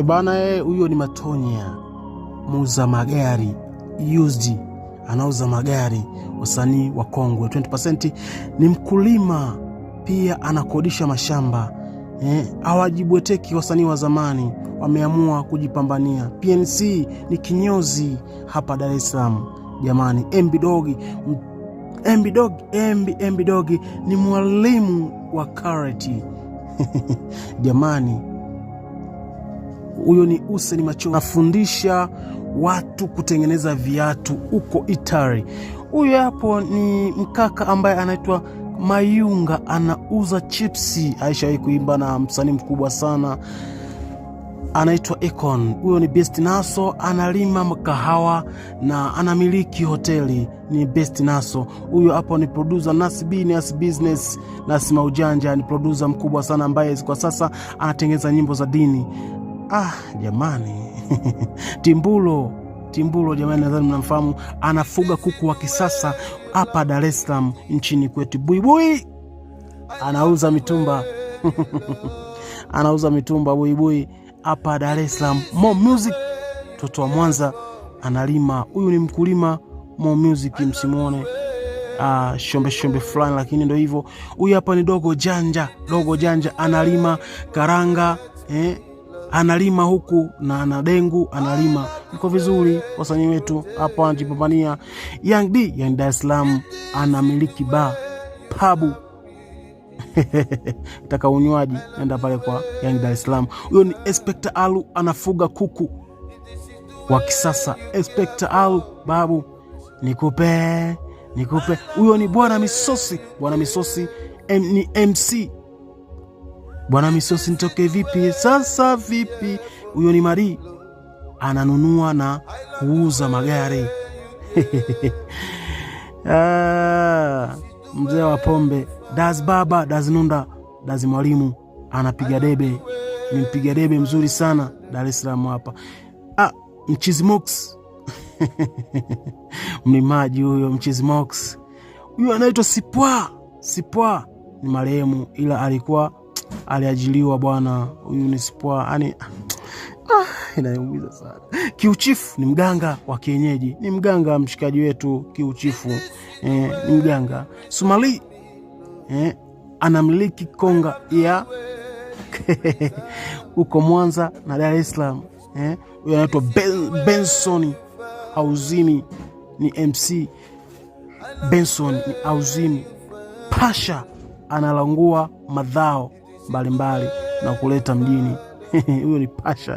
Bana, huyo ni Matonya, muuza magari used, anauza magari, wasanii wa Kongwe. 20% ni mkulima pia, anakodisha mashamba. Hawajibweteki wasanii wa zamani, wameamua kujipambania. PNC ni kinyozi hapa Dar es Salaam jamani. MB Dog ni mwalimu wa karate jamani. Huyo ni Hussein Macho, anafundisha watu kutengeneza viatu huko Italy. Huyo hapo ni mkaka ambaye anaitwa Mayunga, anauza chipsi. Aishawahi kuimba na msanii mkubwa sana anaitwa Econ. Huyo ni Best Naso, analima mkahawa na anamiliki hoteli, ni Best Naso. Huyo hapo ni producer Nas Business, Nas Maujanja, ni producer mkubwa sana ambaye kwa sasa anatengeneza nyimbo za dini. Jamani Timbulo jamani, nadhani mnamfahamu, anafuga kuku wa kisasa hapa Dar es Salaam nchini kwetu. Buibui anauza mitumba anauza mitumba Buibui hapa Dar es Salaam. Mo Music, mtoto wa Mwanza, analima. Huyu ni mkulima Mo Music, msimuone shombe fulani, lakini ndio hivyo. Huyu hapa ni Dogo Janja, analima karanga, analima huku na anadengu, analima. Iko vizuri, wasanii wetu hapa anajipambania. Young Dar es Salaam anamiliki pabu taka unywaji, nenda pale kwa Young Dar es Salaam. Huyo ni Inspector Alu, anafuga kuku wa kisasa. Inspector Alu babu, nikupe. Huyo ni Bwana Misosi ni MC Bwana Misosi, nitoke vipi sasa vipi. Huyo ni Mari, ananunua na kuuza magari mzee wa pombe. Daz Baba, Daz Nunda, Daz Mwalimu, anapiga debe, ni mpiga debe mzuri sana Dar es Salaam hapa. Mchizi Mox mlimaji huyo Mchizi Mox. Huyo anaitwa Sipwa, ni marehemu ila aliajiliwa bwana. Huyu ni Sipwa, yani inaumiza sana. Kiuchifu ni mganga wa kienyeji, ni mganga mshikaji wetu Kiuchifu, ni mganga. Sumali anamiliki konga ya huko Mwanza na Dar es Salaam. Huyo anaitwa Benson Auzimi, ni MC Benson ni Auzimi. Pasha analangua madhao mbalimbali na kuleta mjini. Huyo ni Pasha.